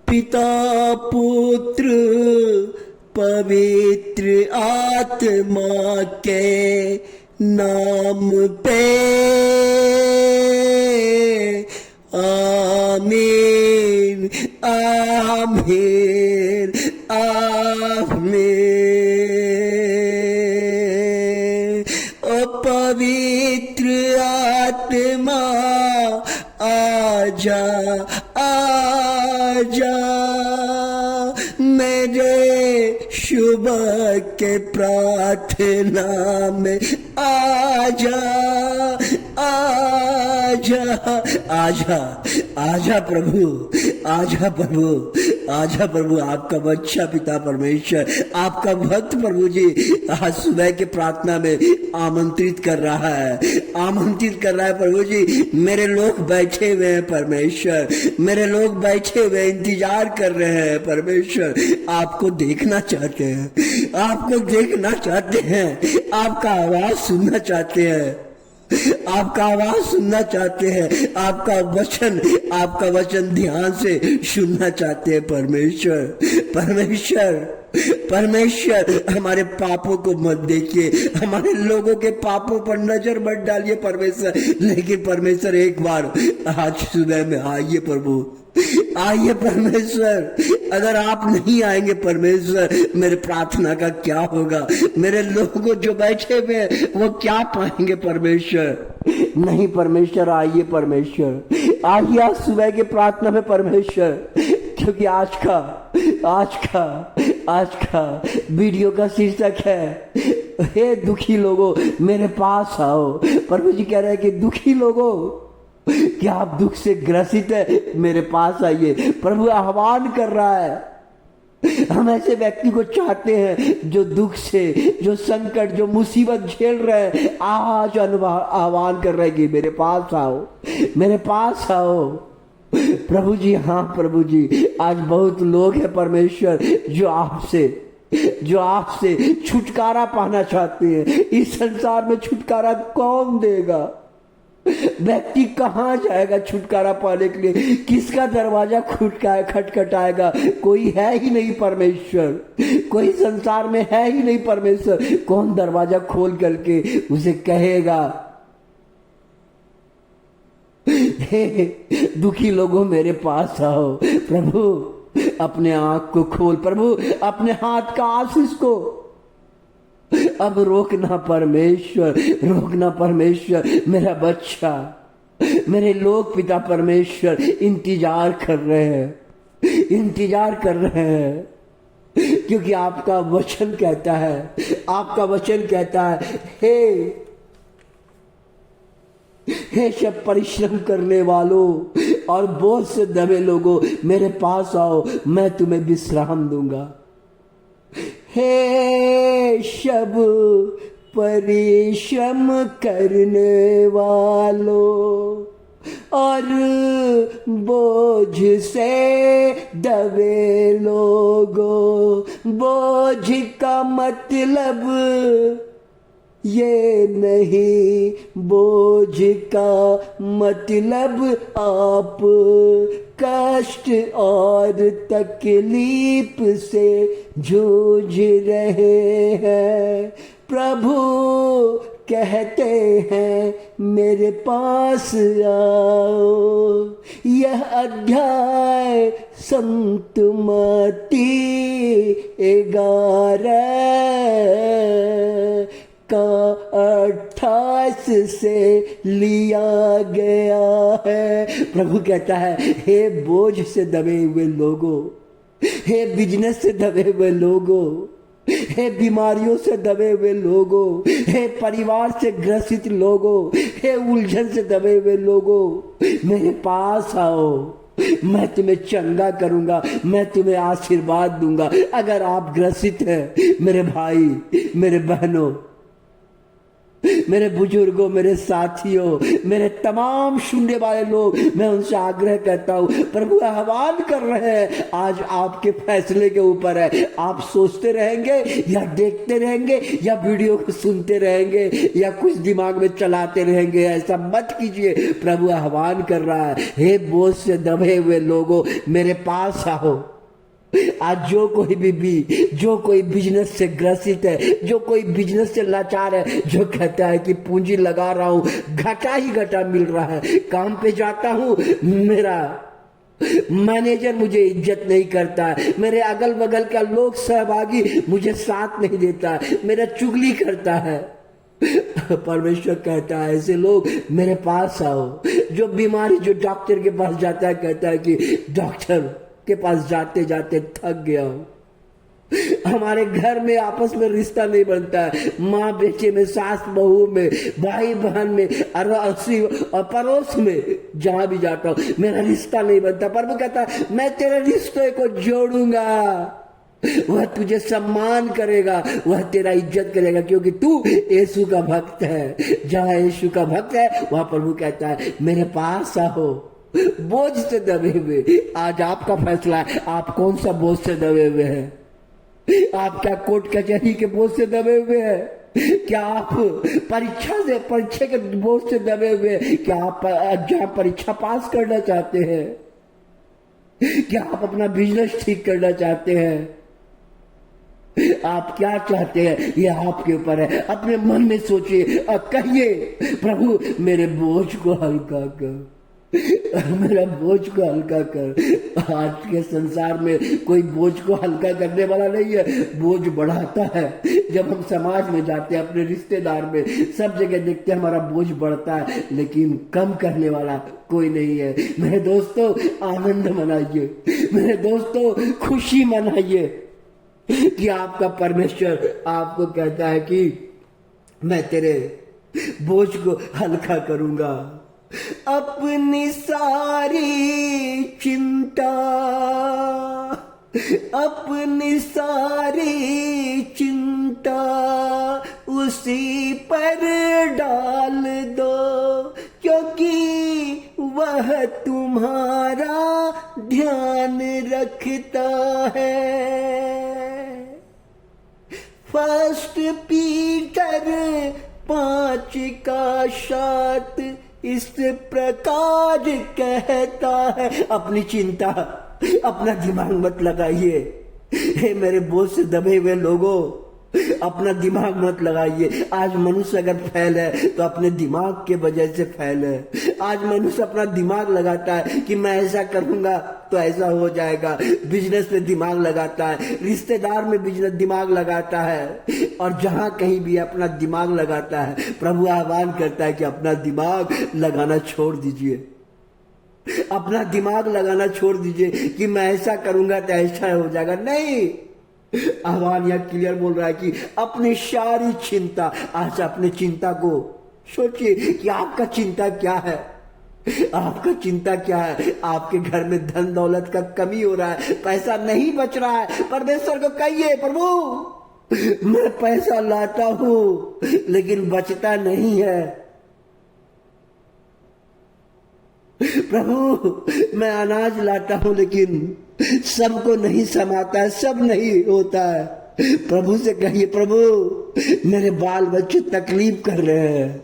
पिता पुत्र पवित्र आत्मा के नाम पे आमीन आमीन आमीन। ओ पवित्र आत्मा आजा आजा मेरे शुभ के प्रार्थना में आजा आजा आजा आजा प्रभु आजा प्रभु आजा प्रभु। आपका बच्चा पिता परमेश्वर, आपका भक्त प्रभु जी आज सुबह के प्रार्थना में आमंत्रित कर रहा है, आमंत्रित कर रहा है प्रभु जी। मेरे लोग बैठे हुए हैं परमेश्वर, मेरे लोग बैठे हुए इंतजार कर रहे हैं परमेश्वर। आपको देखना चाहते हैं, आपको देखना चाहते हैं, आपका आवाज सुनना चाहते हैं, आपका आवाज सुनना चाहते हैं, आपका वचन ध्यान से सुनना चाहते हैं परमेश्वर। परमेश्वर परमेश्वर हमारे पापों को मत देखिए, हमारे लोगों के पापों पर नजर मत डालिए परमेश्वर, लेकिन परमेश्वर एक बार आज सुबह में आइए प्रभु, आइए परमेश्वर। अगर आप नहीं आएंगे परमेश्वर, मेरे प्रार्थना का क्या होगा? मेरे लोग जो बैठे हुए वो क्या पाएंगे परमेश्वर? नहीं परमेश्वर, आइए परमेश्वर, आइए आज सुबह के प्रार्थना में परमेश्वर, क्योंकि आज का वीडियो का शीर्षक है, हे दुखी लोगों मेरे पास आओ। प्रभु जी कह रहे हैं कि दुखी लोगों, क्या आप दुख से ग्रसित है? मेरे पास आइए। प्रभु आह्वान कर रहा है। हम ऐसे व्यक्ति को चाहते हैं जो दुख से, जो संकट, जो मुसीबत झेल रहे हैं, आज आह्वान कर रहे हैं कि मेरे पास आओ, मेरे पास आओ। प्रभु जी, हाँ प्रभु जी, आज बहुत लोग हैं परमेश्वर जो आपसे छुटकारा पाना चाहते हैं। इस संसार में छुटकारा कौन देगा? व्यक्ति कहाँ जाएगा छुटकारा पाने के लिए? किसका दरवाजा खटखटाएगा? कोई है ही नहीं परमेश्वर, कोई संसार में है ही नहीं परमेश्वर। कौन दरवाजा खोल करके उसे कहेगा, हे दुखी लोगों मेरे पास आओ। प्रभु अपने आंख को खोल, प्रभु अपने हाथ का आशीष को अब रोकना परमेश्वर, रोकना परमेश्वर। मेरा बच्चा, मेरे लोग पिता परमेश्वर इंतजार कर रहे हैं, इंतजार कर रहे हैं, क्योंकि आपका वचन कहता है, आपका वचन कहता है, हे सब परिश्रम करने वालों और बोझ से दबे लोगों मेरे पास आओ, मैं तुम्हें विश्राम दूंगा। हे सब परिश्रम करने वालों और बोझ से दबे लोगों, बोझ का मतलब ये नहीं, बोझ का मतलब आप कष्ट और तकलीफ से जूझ रहे हैं। प्रभु कहते हैं मेरे पास आओ। यह अध्याय संत मत्ती 11 का 28 से लिया गया है। प्रभु कहता है, हे बोझ से दबे हुए लोगों, हे बिजनेस से दबे हुए लोगों, हे बीमारियों से दबे हुए लोगों, हे परिवार से ग्रसित लोगों, हे उलझन से दबे हुए लोगों, मेरे पास आओ, मैं तुम्हें चंगा करूंगा, मैं तुम्हें आशीर्वाद दूंगा। अगर आप ग्रसित हैं मेरे भाई, मेरे बहनों, मेरे बुजुर्गों, मेरे साथियों, मेरे तमाम सुनने वाले लोग, मैं उनसे आग्रह करता हूं, प्रभु आह्वान कर रहे हैं, आज आपके फैसले के ऊपर है। आप सोचते रहेंगे या देखते रहेंगे या वीडियो को सुनते रहेंगे या कुछ दिमाग में चलाते रहेंगे, ऐसा मत कीजिए। प्रभु आह्वान कर रहा है, हे बोझ से दबे हुए लोगों, मेरे पास आओ। आज जो कोई बिजनेस से ग्रसित है, जो कोई बिजनेस से लाचार है, जो कहता है कि पूंजी लगा रहा हूं, घाटा ही घाटा मिल रहा है, काम पे जाता हूं, मेरा मैनेजर मुझे इज्जत नहीं करता है, मेरे अगल बगल का लोग सहभागी मुझे साथ नहीं देता है, मेरा चुगली करता है। परमेश्वर कहता है, ऐसे लोग मेरे पास आओ। जो बीमारी, जो डॉक्टर के पास जाता है, कहता है कि डॉक्टर के पास जाते जाते थक गया हूं। हमारे घर में आपस में रिश्ता नहीं बनता है, माँ बेटे में, सास बहू में, भाई बहन में, अड़ोसी और पड़ोस में, जहां भी जाता हूं मेरा रिश्ता नहीं बनता। प्रभु कहता है, मैं तेरे रिश्ते को जोड़ूंगा, वह तुझे सम्मान करेगा, वह तेरा इज्जत करेगा, क्योंकि तू यीशु का भक्त है। जहां यीशु का भक्त है वहां प्रभु कहता है, मेरे पास आओ बोझ से दबे हुए। आज आपका फैसला है, आप कौन सा बोझ से दबे हुए हैं? आप क्या कोर्ट कचहरी के बोझ से दबे हुए हैं? क्या आप परीक्षा के बोझ से दबे हुए हैं? क्या आप एग्जाम परीक्षा पास करना चाहते हैं? क्या आप अपना बिजनेस ठीक करना चाहते हैं? आप क्या चाहते हैं, ये आपके ऊपर है। अपने मन में सोचिए और कहिए, प्रभु मेरे बोझ को हल्का कर, मेरा बोझ को हल्का कर। आज के संसार में कोई बोझ को हल्का करने वाला नहीं है, बोझ बढ़ाता है। जब हम समाज में जाते हैं, अपने रिश्तेदार में, सब जगह देखते हैं हमारा बोझ बढ़ता है, लेकिन कम करने वाला कोई नहीं है। मेरे दोस्तों, आनंद मनाइए, मेरे दोस्तों खुशी मनाइए कि आपका परमेश्वर आपको कहता है कि मैं तेरे बोझ को हल्का करूंगा। अपनी सारी चिंता, अपनी सारी चिंता उसी पर डाल दो, क्योंकि वह तुम्हारा ध्यान रखता है। फर्स्ट पीटर 5:7 इस प्रकार कहता है, अपनी चिंता, अपना दिमाग मत लगाइए। हे मेरे बोझ से दबे हुए लोगों, अपना दिमाग मत लगाइए। आज मनुष्य अगर फैल है तो अपने दिमाग के वजह से फैल है। आज मनुष्य अपना दिमाग लगाता है कि मैं ऐसा करूंगा तो ऐसा हो जाएगा, बिजनेस में दिमाग लगाता है, रिश्तेदार में बिजनेस दिमाग लगाता है, और जहां कहीं भी अपना दिमाग लगाता है। प्रभु आह्वान करता है कि अपना दिमाग लगाना छोड़ दीजिए, अपना दिमाग लगाना छोड़ दीजिए कि मैं ऐसा करूंगा तो ऐसा हो जाएगा। नहीं, आह्वान यह क्लियर बोल रहा है कि अपनी सारी चिंता, आज अपने चिंता को सोचिए कि आपका चिंता क्या है। आपका चिंता क्या है? आपके घर में धन दौलत का कमी हो रहा है, पैसा नहीं बच रहा है। परमेश्वर को कहिए, प्रभु मैं पैसा लाता हूं लेकिन बचता नहीं है। प्रभु मैं अनाज लाता हूं लेकिन सबको नहीं समाता है, सब नहीं होता है। प्रभु से कहिए, प्रभु मेरे बाल बच्चे तकलीफ कर रहे हैं,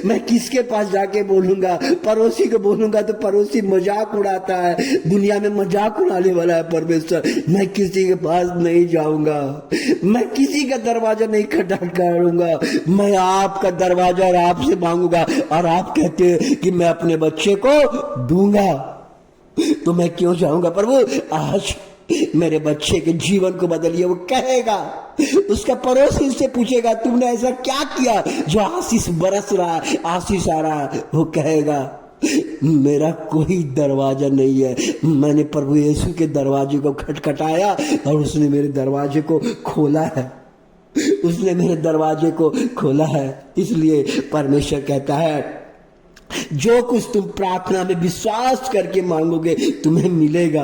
मैं किसके पास जाके बोलूंगा? पड़ोसी को बोलूंगा तो पड़ोसी मजाक उड़ाता है, दुनिया में मजाक उड़ाने वाला है परमेश्वर। मैं किसी के पास नहीं जाऊंगा, मैं किसी का दरवाजा नहीं खटखटाऊंगा, मैं आपका दरवाजा और आपसे मांगूंगा। और आप कहते हैं कि मैं अपने बच्चे को दूंगा, तो मैं क्यों जाऊंगा? प्रभु आज मेरे बच्चे के जीवन को बदलिए। वो कहेगा, उसका पड़ोसी उससे पूछेगा, तुमने ऐसा क्या किया जो आशीष बरस रहा है, आशीष आ रहा है? वो कहेगा, मेरा कोई दरवाजा नहीं है, मैंने प्रभु यीशु के दरवाजे को खटखटाया और उसने मेरे दरवाजे को खोला है, उसने मेरे दरवाजे को खोला है। इसलिए परमेश्वर कहता है, जो कुछ तुम प्रार्थना में विश्वास करके मांगोगे तुम्हें मिलेगा।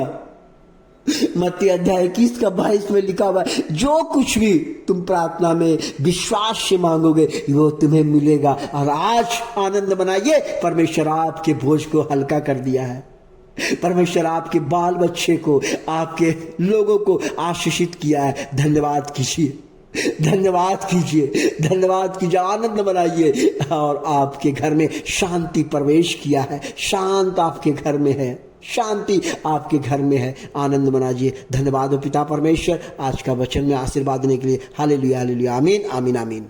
मत्ती अध्याय 21 का 22 में लिखा हुआ है, जो कुछ भी तुम प्रार्थना में विश्वास से मांगोगे वो तुम्हें मिलेगा। और आज आनंद मनाइए, परमेश्वर आपके बोझ को हल्का कर दिया है। परमेश्वर आपके बाल बच्चे को, आपके लोगों को आशीषित किया है। धन्यवाद कीजिए, धन्यवाद कीजिए, धन्यवाद कीजिए, आनंद मनाइए। और आपके घर में शांति प्रवेश किया है, शांत आपके घर में है, शांति आपके घर में है। आनंद मनाइए। धन्यवाद हो पिता परमेश्वर आज का वचन में आशीर्वाद देने के लिए। हालेलुया, हालेलुया, आमीन, आमीन, आमीन।